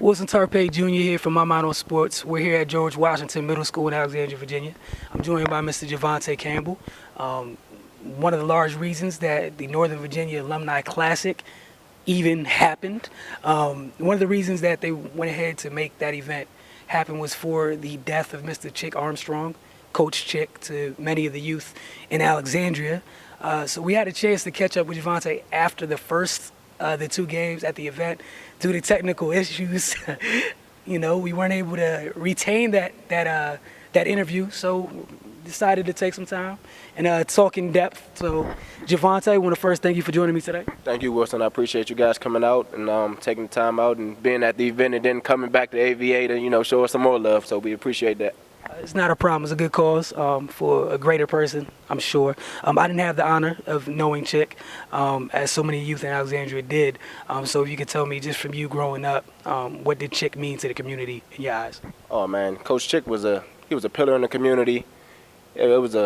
Wilson Tarpey Jr. here from My Mind on Sports. We're here at George Washington Middle School in Alexandria, Virginia. I'm joined by Mr. Javonte Campbell. One of the large reasons that the Northern Virginia Alumni Classic even happened. One of the reasons that they went ahead to make that event happen was for the death of Mr. Chick Armstrong, Coach Chick, to many of the youth in Alexandria. So we had a chance to catch up with Javonte after the two games at the event. Due to technical issues, we weren't able to retain that interview, so decided to take some time and talk in depth. So, Javonte, I want to first thank you for joining me today. Thank you, Wilson. I appreciate you guys coming out and taking the time out and being at the event and then coming back to AVA to, show us some more love. So we appreciate that. It's not a problem. It's a good cause for a greater person, I'm sure. I didn't have the honor of knowing Chick, as so many youth in Alexandria did. So if you could tell me, just from you growing up, what did Chick mean to the community in your eyes? Oh man, Coach Chick was a pillar in the community. It was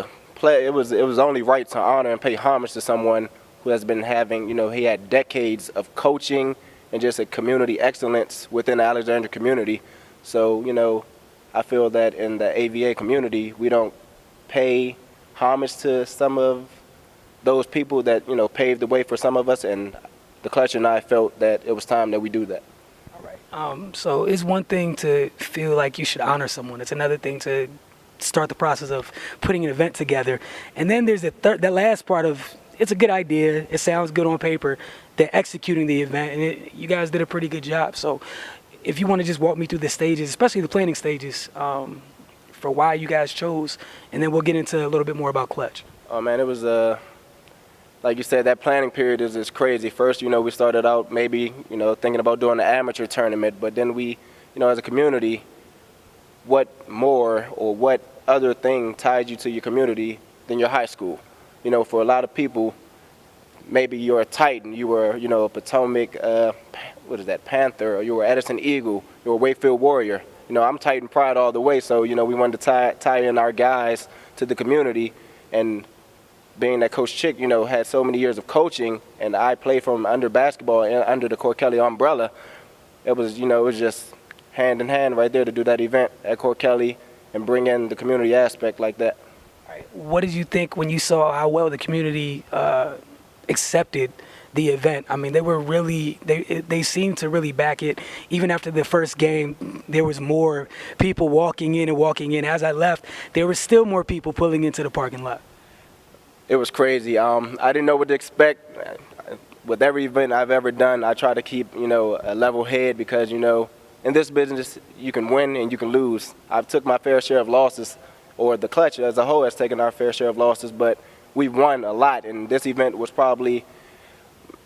only right to honor and pay homage to someone who has been having, he had decades of coaching and just a community excellence within the Alexandria community. So, I feel that in the AVA community, we don't pay homage to some of those people that, paved the way for some of us, and the Clutch and I felt that it was time that we do that. All right. So it's one thing to feel like you should honor someone. It's another thing to start the process of putting an event together. And then there's that last part of, it's a good idea, it sounds good on paper, the executing the event, and you guys did a pretty good job. So if you want to just walk me through the stages, especially the planning stages, for why you guys chose, and then we'll get into a little bit more about Clutch. Oh man, it was like you said, that planning period is crazy. First, we started out maybe, thinking about doing an amateur tournament, but then we, as a community, what more or what other thing ties you to your community than your high school? For a lot of people, maybe you're a Titan, you were, a Potomac, Panther, or you were Edison Eagle, you were Wakefield Warrior. I'm Titan Pride all the way, so, we wanted to tie in our guys to the community. And being that Coach Chick, had so many years of coaching, and I played from under basketball and under the Court Kelly umbrella, it was just hand in hand right there to do that event at Court Kelly and bring in the community aspect like that. All right. What did you think when you saw how well the community accepted the event? I mean, they seemed to really back it. Even after the first game, there was more people walking in. As I left, there were still more people pulling into the parking lot. It was crazy. I didn't know what to expect. With every event I've ever done, I try to keep, a level head because, in this business, you can win and you can lose. I've took my fair share of losses, or the Clutch as a whole has taken our fair share of losses, but we've won a lot, and this event was probably,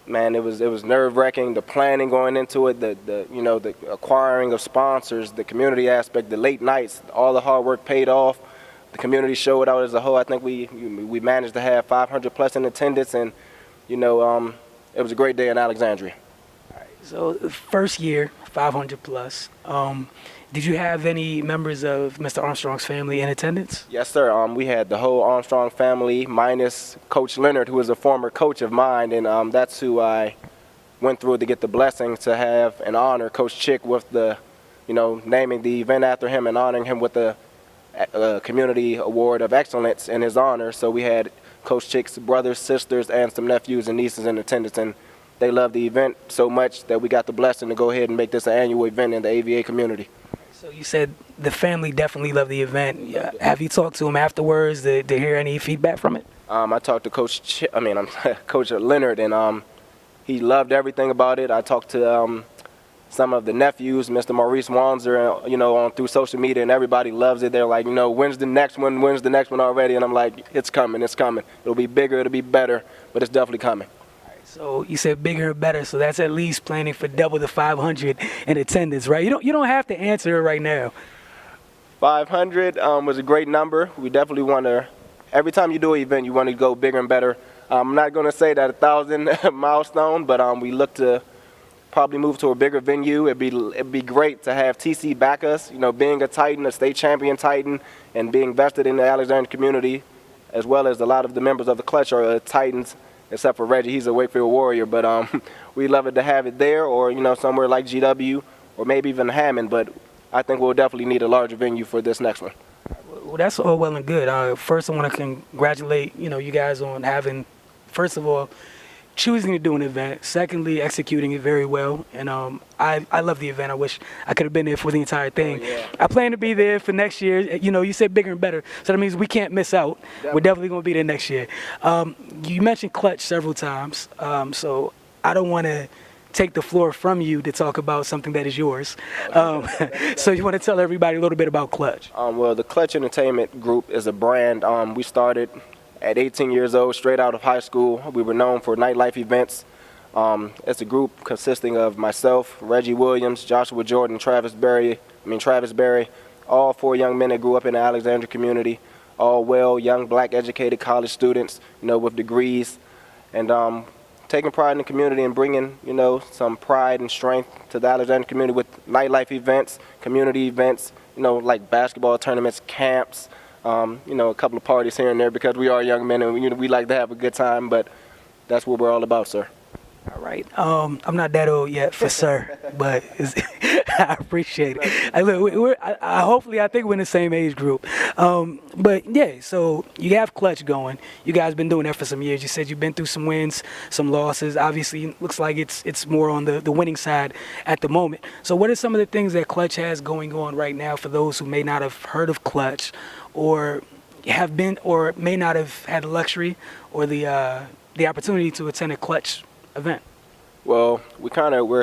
man, it was nerve-wracking. The planning going into it, the acquiring of sponsors, the community aspect, the late nights, all the hard work paid off. The community showed out as a whole. I think we managed to have 500 plus in attendance, and it was a great day in Alexandria. All right. So first year, 500 plus. Did you have any members of Mr. Armstrong's family in attendance? Yes, sir. We had the whole Armstrong family minus Coach Leonard, who was a former coach of mine, and that's who I went through to get the blessing to have and honor Coach Chick with the, naming the event after him and honoring him with the Community Award of Excellence in his honor. So we had Coach Chick's brothers, sisters, and some nephews and nieces in attendance, and they loved the event so much that we got the blessing to go ahead and make this an annual event in the AVA community. So you said the family definitely loved the event. Have you talked to him afterwards to hear any feedback from it? I talked to Coach Leonard, and he loved everything about it. I talked to some of the nephews, Mr. Maurice Wanzer, through social media, and everybody loves it. They're like, when's the next one? When's the next one already? And I'm like, it's coming. It'll be bigger, it'll be better, but it's definitely coming. So you said bigger and better, so that's at least planning for double the 500 in attendance, right? You don't have to answer it right now. 500 was a great number. We definitely want to, every time you do an event, you want to go bigger and better. I'm not going to say that 1,000 milestone, but we look to probably move to a bigger venue. It'd be great to have TC back us, being a Titan, a state champion Titan, and being vested in the Alexandria community, as well as a lot of the members of the Clutch are Titans. Except for Reggie, he's a Wakefield Warrior, but we love it to have it there, or somewhere like GW, or maybe even Hammond, but I think we'll definitely need a larger venue for this next one. Well, that's all well and good. First, I want to congratulate you guys on having, first of all, choosing to do an event. Secondly, executing it very well. And I love the event. I wish I could have been there for the entire thing. Oh, yeah. I plan to be there for next year. You said bigger and better, so that means we can't miss out. We're definitely going to be there next year. You mentioned Clutch several times, so I don't want to take the floor from you to talk about something that is yours. So you want to tell everybody a little bit about Clutch? Well, the Clutch Entertainment Group is a brand. We started at 18 years old, straight out of high school. We were known for nightlife events. It's a group consisting of myself, Reggie Williams, Joshua Jordan, Travis Berry, all 4 young men that grew up in the Alexandria community, all well, young, black, educated college students, with degrees, and taking pride in the community and bringing, some pride and strength to the Alexandria community with nightlife events, community events, like basketball tournaments, camps, a couple of parties here and there, because we are young men and we like to have a good time, but that's what we're all about, sir. All right. I'm not that old yet for sir, but I appreciate it. Hopefully, I think we're in the same age group. But yeah, so you have Clutch going. You guys been doing that for some years. You said you've been through some wins, some losses. Obviously, it looks like it's more on the winning side at the moment. So what are some of the things that Clutch has going on right now for those who may not have heard of Clutch, or have been, or may not have had the luxury or the opportunity to attend a Clutch event? Well, we're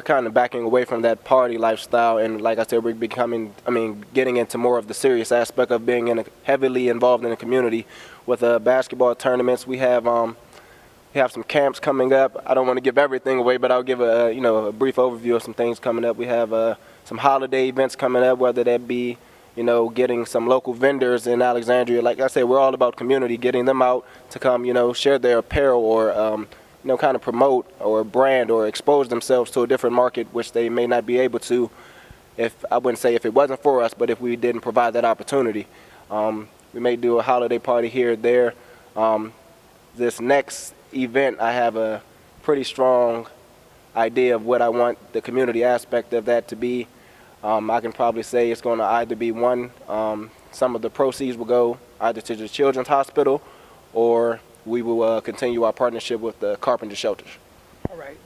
kind of backing away from that party lifestyle, and like I said, we're getting into more of the serious aspect of being heavily involved in the community with basketball tournaments. We have some camps coming up. I don't want to give everything away, but I'll give a brief overview of some things coming up. We have some holiday events coming up, whether that be getting some local vendors in Alexandria. Like I said, we're all about community, getting them out to come, share their apparel or kind of promote or brand or expose themselves to a different market, which they may not be able to I wouldn't say if it wasn't for us, but if we didn't provide that opportunity. We may do a holiday party here or there. This next event, I have a pretty strong idea of what I want the community aspect of that to be. I can probably say it's going to either be some of the proceeds will go either to the Children's Hospital, or we will continue our partnership with the Carpenter Shelters. All right.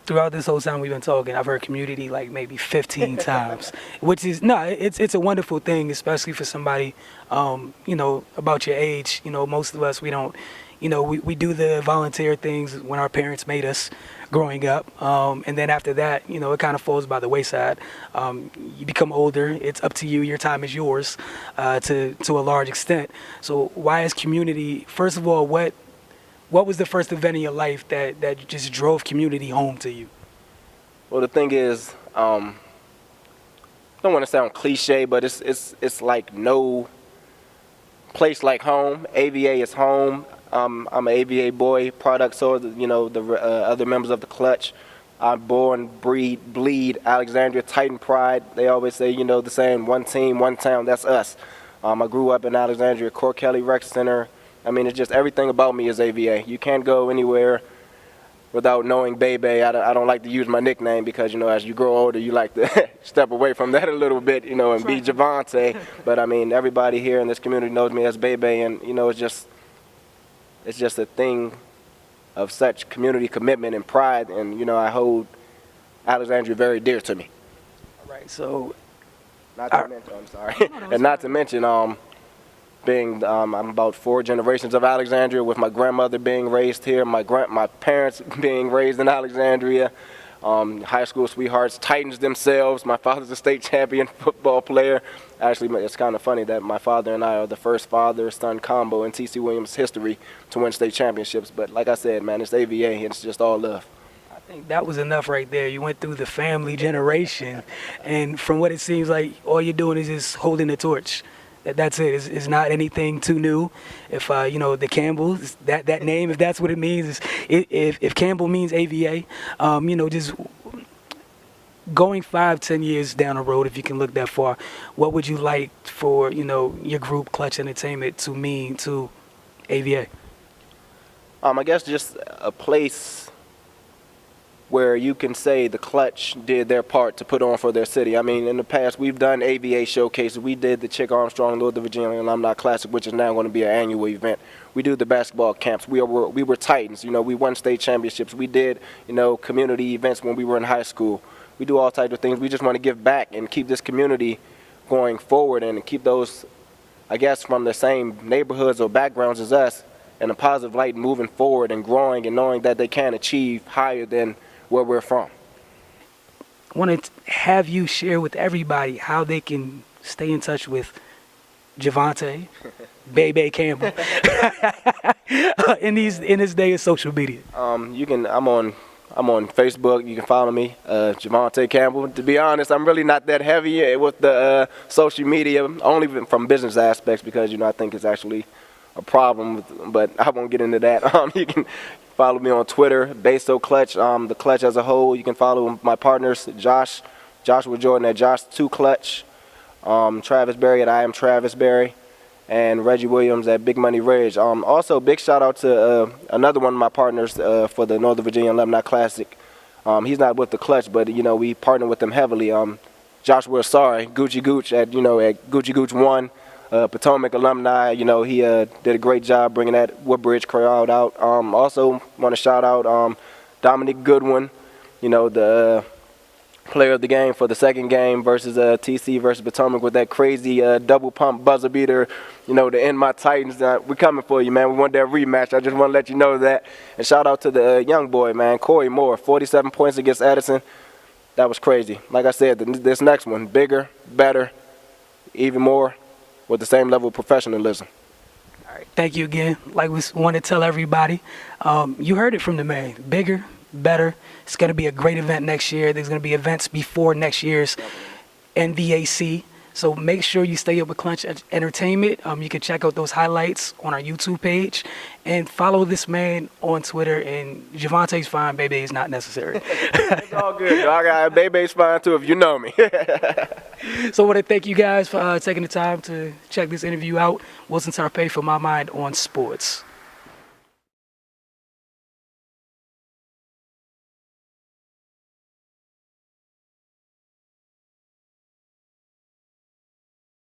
Throughout this whole time we've been talking, I've heard community like maybe 15 times, which is, it's a wonderful thing, especially for somebody, about your age. Most of us, we don't, we do the volunteer things when our parents made us growing up. And then after that, it kind of falls by the wayside. You become older, it's up to you, your time is yours to a large extent. So why is community, first of all, what was the first event in your life that just drove community home to you? Well, the thing is, I don't want to sound cliche, but it's like no place like home. AVA is home. I'm an AVA boy, product, so the other members of the Clutch. I'm born, breed, bleed, Alexandria, Titan pride. They always say, the saying, one team, one town, that's us. I grew up in Alexandria, Core Kelly Rec Center. It's just everything about me is AVA. You can't go anywhere without knowing Bebe. I don't like to use my nickname because, as you grow older, you like to step away from that a little bit, and be Javante. But, everybody here in this community knows me as Bebe, and, it's just a thing of such community commitment and pride, and, I hold Alexandria very dear to me. All right, so... Not to mention, I'm about 4 generations of Alexandria, with my grandmother being raised here, my parents being raised in Alexandria, high school sweethearts, Titans themselves. My father's a state champion football player. Actually, it's kind of funny that my father and I are the first father-son combo in T.C. Williams history to win state championships. But like I said, man, it's AVA, and it's just all love. I think that was enough right there. You went through the family generation, and from what it seems like, all you're doing is just holding the torch. That's it. It's not anything too new. If the Campbell, that name, if that's what it means, if Campbell means AVA, just going 5-10 years down the road, if you can look that far, what would you like for your group Clutch Entertainment to mean to AVA? I guess just a place where you can say the Clutch did their part to put on for their city. I mean, in the past, we've done AVA showcases. We did the Chick Armstrong Northern Virginia Alumni Classic, which is now going to be an annual event. We do the basketball camps. We were Titans. You know, we won state championships. We did, you know, community events when we were in high school. We do all types of things. We just want to give back and keep this community going forward and keep those, I guess, from the same neighborhoods or backgrounds as us in a positive light, moving forward and growing and knowing that they can achieve higher than where we're from. I want to have you share with everybody how they can stay in touch with Javonte, Bebe Campbell, in this day of social media. I'm on Facebook. You can follow me, Javonte Campbell. To be honest, I'm really not that heavy with the social media, only from business aspects, because, you know, I think it's actually a problem, but I won't get into that. You can follow me on Twitter, Baso Clutch, the Clutch as a whole. You can follow my partners, Joshua Jordan at Josh2Clutch, Travis Berry at I Am Travis Berry, and Reggie Williams at Big Money Reg. Also, big shout out to another one of my partners for the Northern Virginia Alumni Classic. He's not with the Clutch, but, you know, we partner with them heavily. Joshua Asari, Gucci Gooch at Gucci Gooch 1. Potomac alumni, you know, he did a great job bringing that Woodbridge crowd out. Also want to shout out Dominic Goodwin, you know, the player of the game for the second game versus TC versus Potomac with that crazy double pump buzzer beater, you know, to end my Titans. We're coming for you, man. We want that rematch. I just want to let you know that. And shout out to the young boy, man, Corey Moore, 47 points against Addison. That was crazy. Like I said, this next one, bigger, better, even more, with the same level of professionalism. All right, thank you again. Like we want to tell everybody, you heard it from the man. Bigger, better. It's going to be a great event next year. There's going to be events before next year's NVAC. So make sure you stay up with Clutch Entertainment. You can check out those highlights on our YouTube page and follow this man on Twitter. And Javonte's fine, Bebe is not necessary. It's all good. I got Bebe's fine too if you know me. So I want to thank you guys for taking the time to check this interview out. Wilson Tarpey for My Mind on Sports.